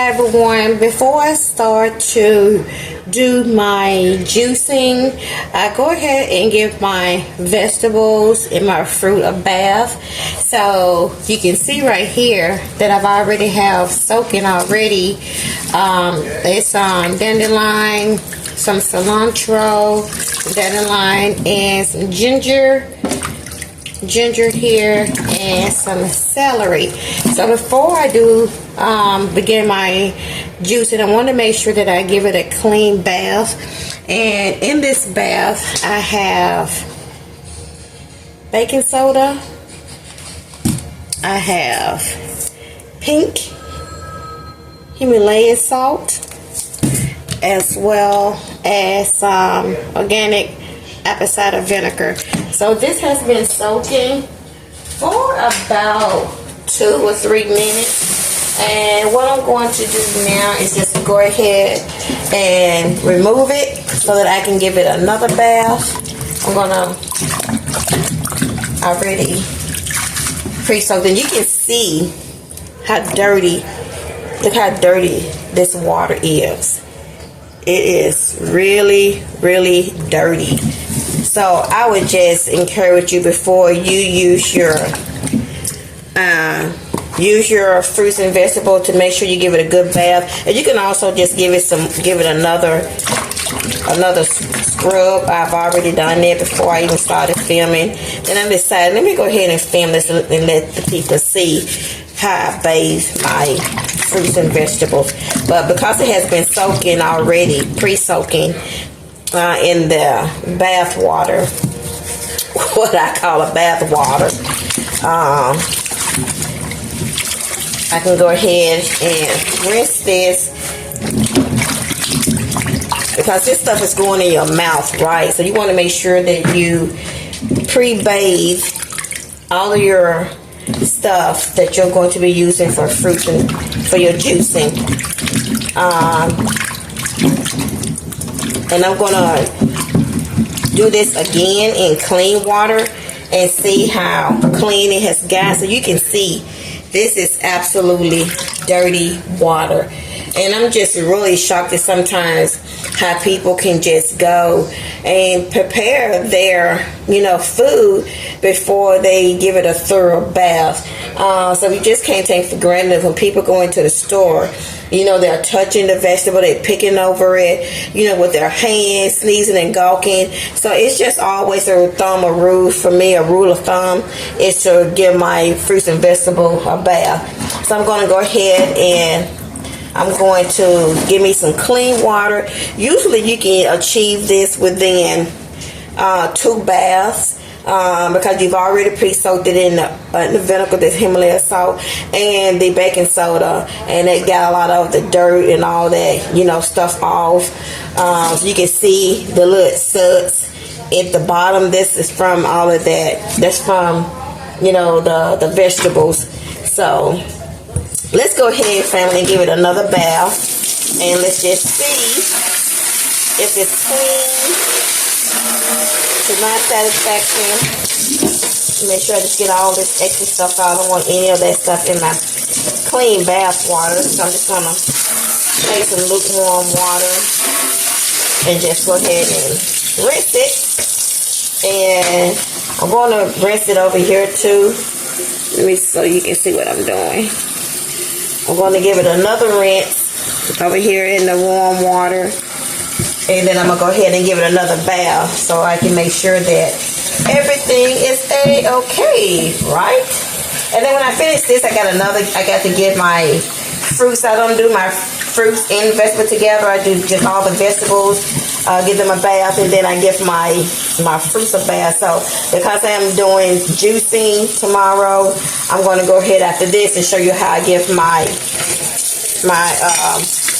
Hi everyone, before I start to do my juicing, I go ahead and give my vegetables and my fruit a bath. So you can see right here that I've already have soaking already. It's dandelion, some cilantro, dandelion, and some ginger here, and some celery. So before I do begin my juicing, I want to make sure that I give it a clean bath. And in this bath I have baking soda, I have pink Himalayan salt, as well as some organic apple cider vinegar. So this has been soaking for about 2 or 3 minutes, and what I'm going to do now is just go ahead and remove it so that I can give it another bath. I'm gonna already pre-soaked, and you can see how dirty, look how dirty this water is. It is really, really dirty. So I would just encourage you, before you use your fruits and vegetables, to make sure you give it a good bath. And you can also just give it another scrub. I've already done that before I even started filming. Then I decided, let me go ahead and film this and let the people see how I bathe my fruits and vegetables. But because it has been soaking already, pre-soaking in the bath water, what I call a bath water, I can go ahead and rinse this, because this stuff is going in your mouth, right? So you want to make sure that you pre-bathe all of your stuff that you're going to be using for fruits and for your juicing. And I'm gonna do this again in clean water and see how clean it has got. So you can see this is absolutely dirty water. And I'm just really shocked at sometimes how people can just go and prepare their, food before they give it a thorough bath. So we just can't take for granted when people go into the store, they're touching the vegetable, they're picking over it, with their hands, sneezing and gawking. So it's just always a rule for me, a rule of thumb, is to give my fruits and vegetables a bath. So I'm going to go ahead and I'm going to give me some clean water. Usually you can achieve this within 2 baths. Because you've already pre-soaked it in the vinegar, this Himalayan salt, and the baking soda, and it got a lot of the dirt and all that, stuff off. So you can see the little suds at the bottom. This is from all of that. That's from, the vegetables. So let's go ahead, family, and give it another bath, and let's just see if it's clean to my satisfaction. Make sure I just get all this extra stuff out. I don't want any of that stuff in my clean bath water. So I'm just gonna take some lukewarm water and just go ahead and rinse it. And I'm gonna rinse it over here too. So you can see what I'm doing. I'm gonna give it another rinse over here in the warm water. And then I'm going to go ahead and give it another bath so I can make sure that everything is a-okay, right? And then when I finish this, I got to give my fruits. I don't do my fruits and vegetables together. I do just all the vegetables, give them a bath, and then I give my fruits a bath. So because I am doing juicing tomorrow, I'm going to go ahead after this and show you how I give my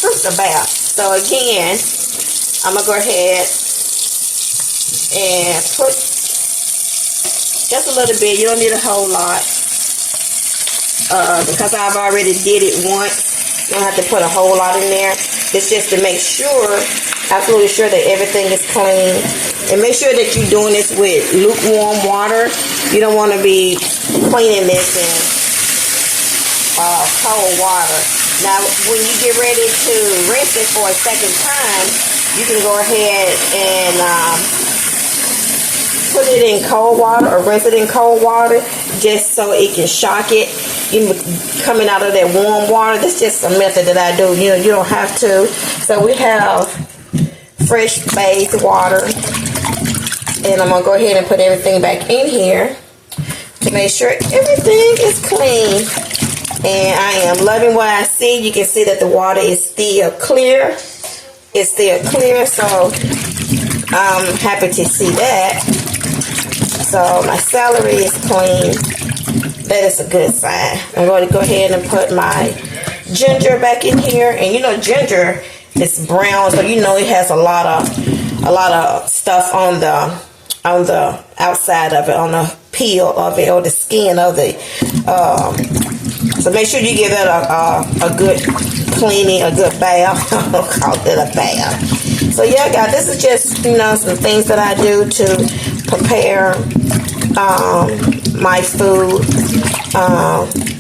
fruits a bath. So again, I'm going to go ahead and put just a little bit. You don't need a whole lot. Because I've already did it once. You don't have to put a whole lot in there. It's just to make sure, absolutely sure that everything is clean. And make sure that you're doing this with lukewarm water. You don't want to be cleaning this in cold water. Now, when you get ready to rinse it for a second time, you can go ahead and put it in cold water or rinse it in cold water just so it can shock it. Coming out of that warm water, that's just a method that I do. You know, you don't have to. So we have fresh bathed water, and I'm gonna go ahead and put everything back in here to make sure everything is clean. And I am loving what I see. You can see that the water is still clear. It's still clear, so I'm happy to see that. So my celery is clean. That is a good sign. I'm going to go ahead and put my ginger back in here. And you know, ginger is brown, so you know it has a lot of stuff on the outside of it, on the peel of it or the skin of the. So make sure you give that a good cleaning, a good bath. I don't call it a bath. So yeah, guys, this is just, you know, some things that I do to prepare my food.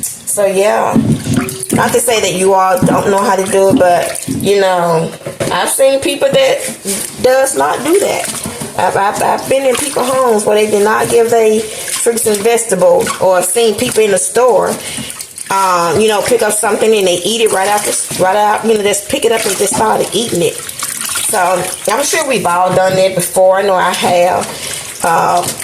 So yeah, not to say that you all don't know how to do it, but you know, I've seen people that does not do that. I've been in people's homes where they did not give their fruits and vegetables, or seen people in the store, you know, pick up something and they eat it right out, you know, just pick it up and just started eating it. So I'm sure we've all done that before. I know I have,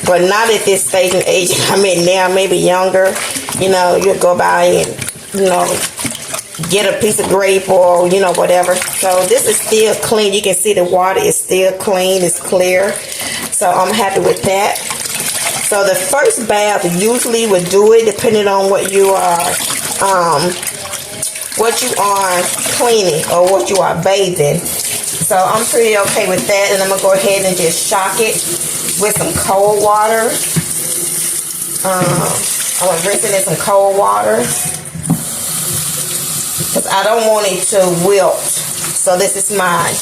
but not at this stage and age I'm in now. Maybe younger, you know, you'll go by and, you know, get a piece of grape or, you know, whatever. So this is still clean. You can see the water is still clean. It's clear. So I'm happy with that. So the first bath usually would do it depending on what you are cleaning or what you are bathing. So I'm pretty okay with that, and I'm gonna go ahead and just shock it with some cold water. I'm gonna rinse it in some cold water because I don't want it to wilt. So this is mine.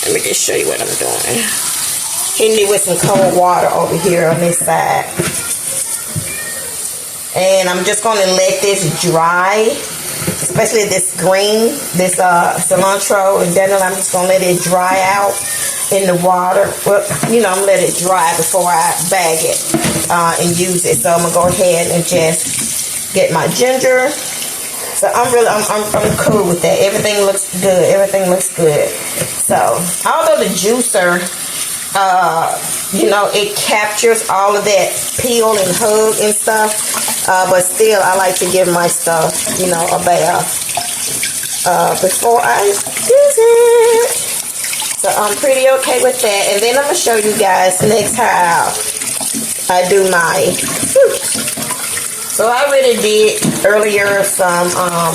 Let me just show you what I'm doing. Hitting it with some cold water over here on this side. And I'm just going to let this dry, especially this green, this cilantro and dandelion. I'm just going to let it dry out in the water. Well, you know, I'm going to let it dry before I bag it and use it. So I'm going to go ahead and just get my ginger. So I'm cool with that. Everything looks good. Everything looks good. So although the juicer, you know, it captures all of that peel and hug and stuff, but still I like to give my stuff, you know, a bath before I use it. So I'm pretty okay with that. And then I'm gonna show you guys next how I do my fruit. So I already did earlier some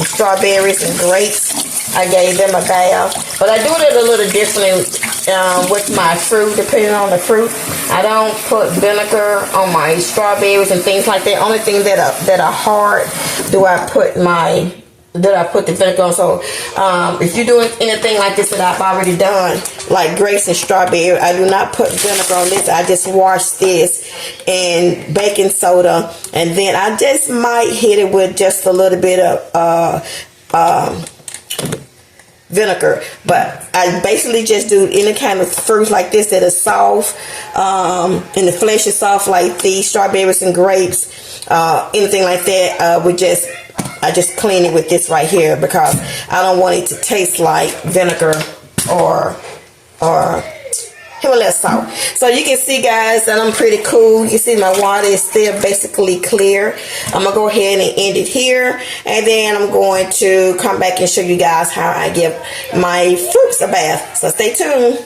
strawberries and grapes. I gave them a bath, but I do it a little differently with my fruit, depending on the fruit. I don't put vinegar on my strawberries and things like that. Only thing that are hard do I put the vinegar on. So if you're doing anything like this that I've already done, like grapes and strawberry, I do not put vinegar on this. I just wash this in baking soda, and then I just might hit it with just a little bit of vinegar. But I basically just do any kind of fruits like this that are soft, and the flesh is soft, like these strawberries and grapes, anything like that. I just clean it with this right here because I don't want it to taste like vinegar or Himalayan salt. So you can see, guys, that I'm pretty cool. You see my water is still basically clear. I'm gonna go ahead and end it here, and then I'm going to come back and show you guys how I give my fruits a bath. So stay tuned.